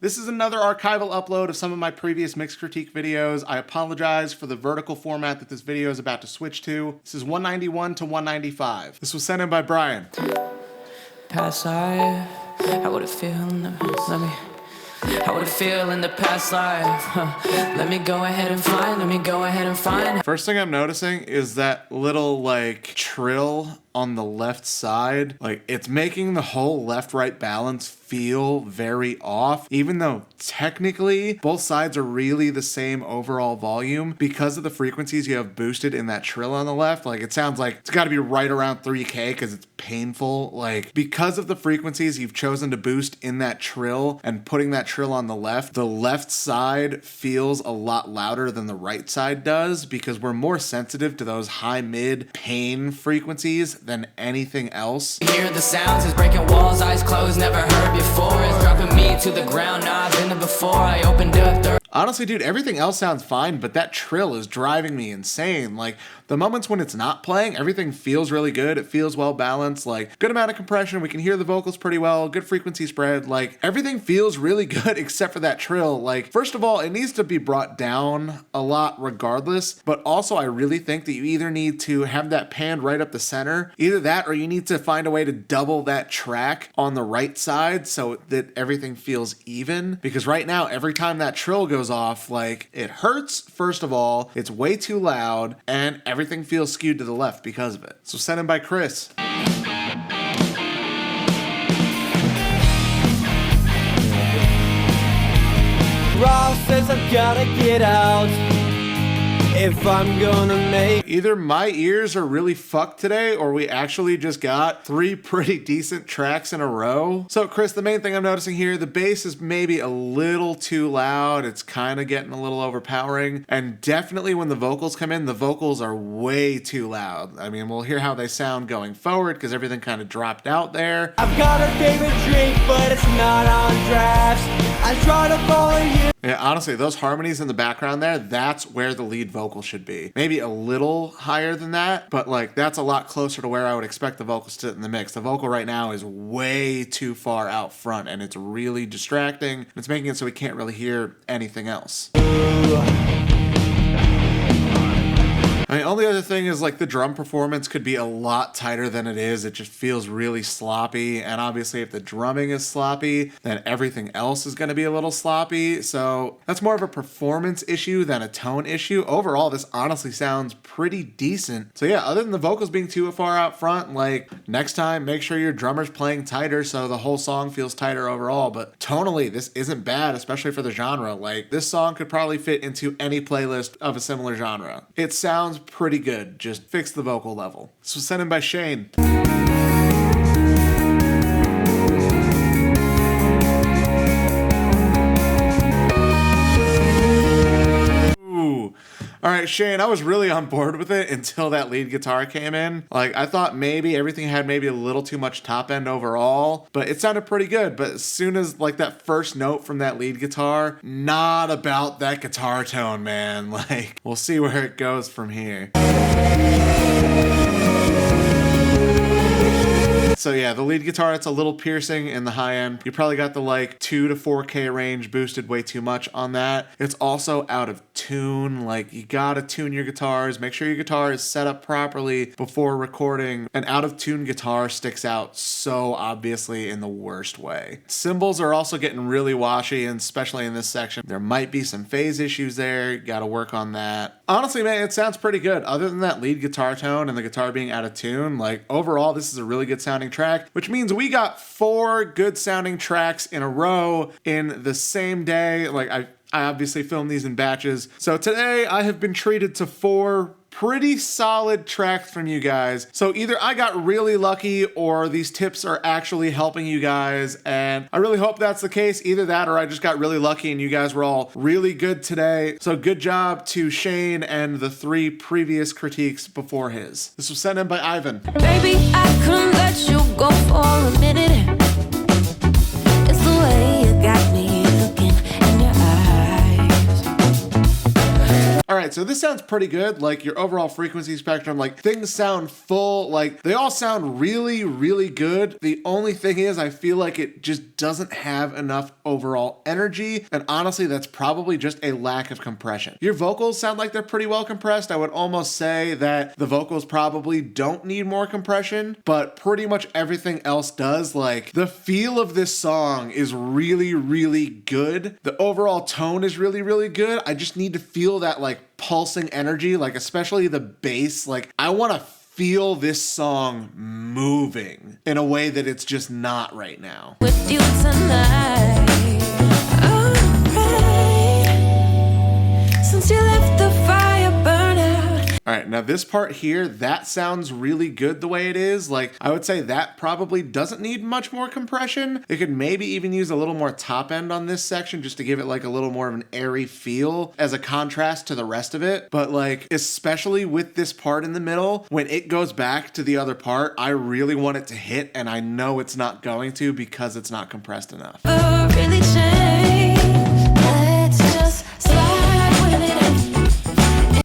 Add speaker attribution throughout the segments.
Speaker 1: This is another archival upload of some of my previous mix critique videos. I apologize for the vertical format that this video is about to switch to. This is 191 to 195. This was sent in by Brian.
Speaker 2: Past life, how would it feel in the, how would it feel in the past life? Let me go ahead and find.
Speaker 1: First thing I'm noticing is that little like trill on the left side. Like, it's making the whole left-right balance feel very off, even though technically both sides are really the same overall volume. Because of the frequencies you have boosted in that trill on the left, like, it sounds like it's got to be right around 3K because it's painful. Like, because of the frequencies you've chosen to boost in that trill and putting that trill on the left side feels a lot louder than the right side does, because we're more sensitive to those high mid pain frequencies than anything else.
Speaker 2: Hear the sounds, is breaking walls, eyes closed, never heard before. It's dropping me to the ground, now I've been there before. I opened up the...
Speaker 1: Honestly, dude, everything else sounds fine, but that trill is driving me insane. Like, the moments when it's not playing, everything feels really good. It feels well balanced, like, good amount of compression. We can hear the vocals pretty well, good frequency spread. Like, everything feels really good except for that trill. Like, first of all, it needs to be brought down a lot regardless, but also I really think that you either need to have that panned right up the center, either that or you need to find a way to double that track on the right side so that everything feels even. Because right now, every time that trill goes off, like, it hurts, first of all, it's way too loud, and everything feels skewed to the left because of it. So sent in by Chris.
Speaker 3: Ross says I've gotta get out if I'm gonna make...
Speaker 1: Either my ears are really fucked today, or we actually just got 3 pretty decent tracks in a row. So Chris, the main thing I'm noticing here, the bass is maybe a little too loud. It's kind of getting a little overpowering. And definitely when the vocals come in, the vocals are way too loud. I mean, we'll hear how they sound going forward because everything kind of dropped out there.
Speaker 3: I've got a favorite drink, but it's not on drafts. I try to follow you.
Speaker 1: Yeah, honestly, those harmonies in the background there, that's where the lead vocal should be. Maybe a little higher than that, but like, that's a lot closer to where I would expect the vocals to sit in the mix. The vocal right now is way too far out front, and it's really distracting. It's making it so we can't really hear anything else. I mean, only other thing is, like, the drum performance could be a lot tighter than it is. It just feels really sloppy. And obviously, if the drumming is sloppy, then everything else is going to be a little sloppy. So that's more of a performance issue than a tone issue. Overall, this honestly sounds pretty decent. So yeah, other than the vocals being too far out front, like, next time, make sure your drummer's playing tighter so the whole song feels tighter overall. But tonally, this isn't bad, especially for the genre. Like, this song could probably fit into any playlist of a similar genre. It sounds pretty good, just fix the vocal level. This was sent in by Shane. Ooh. All right, Shane, I was really on board with it until that lead guitar came in. Like, I thought maybe everything had maybe a little too much top end overall, but it sounded pretty good. But as soon as, like, that first note from that lead guitar, not about that guitar tone, man. Like, we'll see where it goes from here. So yeah, the lead guitar, it's a little piercing in the high end. You probably got the like 2 to 4K range boosted way too much on that. It's also out of tune. Like, you gotta tune your guitars. Make sure your guitar is set up properly before recording. An out of tune guitar sticks out so obviously in the worst way. Cymbals are also getting really washy, and especially in this section, there might be some phase issues there. You gotta work on that. Honestly, man, it sounds pretty good. Other than that lead guitar tone and the guitar being out of tune, like, overall, this is a really good sounding track, which means we got 4 good sounding tracks in a row in the same day. Like, I obviously filmed these in batches. So today I have been treated to 4 pretty solid tracks from you guys. So either I got really lucky or these tips are actually helping you guys, and I really hope that's the case. Either that or I just got really lucky and you guys were all really good today. So good job to Shane and the 3 previous critiques before his. This was sent in by Ivan.
Speaker 4: Baby, I couldn't let you go for a minute. It's the way you got me looking in your eyes.
Speaker 1: All right, right, so this sounds pretty good. Like your overall frequency spectrum, like things sound full, like they all sound really, really good. The only thing is I feel like it just doesn't have enough overall energy. And honestly, that's probably just a lack of compression. Your vocals sound like they're pretty well compressed. I would almost say that the vocals probably don't need more compression, but pretty much everything else does. Like the feel of this song is really, really good. The overall tone is really, really good. I just need to feel that like pulsing energy, like especially the bass. Like I want to feel this song moving in a way that it's just not right now.
Speaker 4: With you tonight. Alright. Since you left the fire burn out.
Speaker 1: All right, now this part here, that sounds really good the way it is. Like, I would say that probably doesn't need much more compression. It could maybe even use a little more top end on this section just to give it like a little more of an airy feel as a contrast to the rest of it. But like, especially with this part in the middle, when it goes back to the other part, I really want it to hit, and I know it's not going to because it's not compressed enough.
Speaker 4: Really change. Let's just slide with it.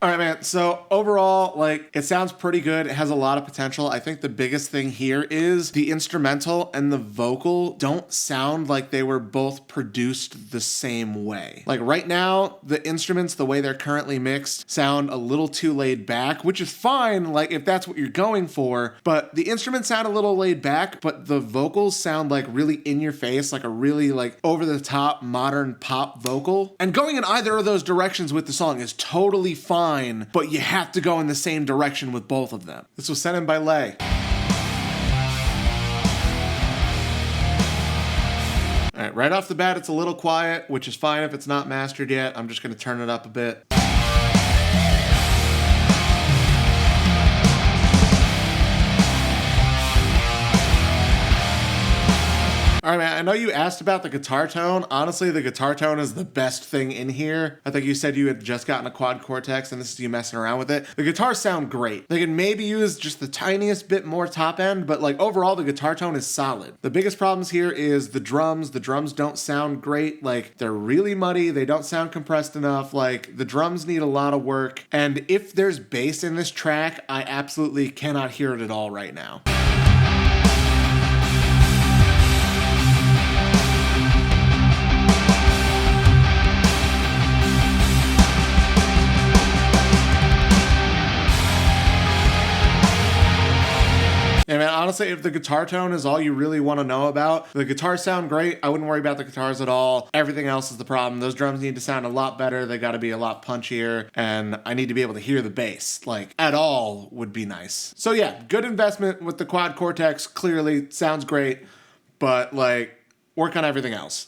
Speaker 1: All right, man. So overall, like, it sounds pretty good. It has a lot of potential. I think the biggest thing here is the instrumental and the vocal don't sound like they were both produced the same way. Like right now, the instruments, the way they're currently mixed, sound a little too laid back, which is fine, like if that's what you're going for, but the instruments sound a little laid back, but the vocals sound like really in your face, like a really like over the top modern pop vocal. And going in either of those directions with the song is totally fine, but you have to go in the same direction with both of them. This was sent in by Lay. All right, right off the bat, it's a little quiet, which is fine if it's not mastered yet. I'm just gonna turn it up a bit. All right, man, I know you asked about the guitar tone. Honestly, the guitar tone is the best thing in here. I think you said you had just gotten a quad cortex and this is you messing around with it. The guitars sound great. They can maybe use just the tiniest bit more top end, but like overall, the guitar tone is solid. The biggest problems here is the drums. The drums don't sound great. Like they're really muddy. They don't sound compressed enough. Like the drums need a lot of work. And if there's bass in this track, I absolutely cannot hear it at all right now. Yeah, man, honestly, if the guitar tone is all you really want to know about, the guitars sound great. I wouldn't worry about the guitars at all. Everything else is the problem. Those drums need to sound a lot better. They got to be a lot punchier, and I need to be able to hear the bass. Like, at all would be nice. So yeah, good investment with the quad cortex. Clearly sounds great, but like, work on everything else.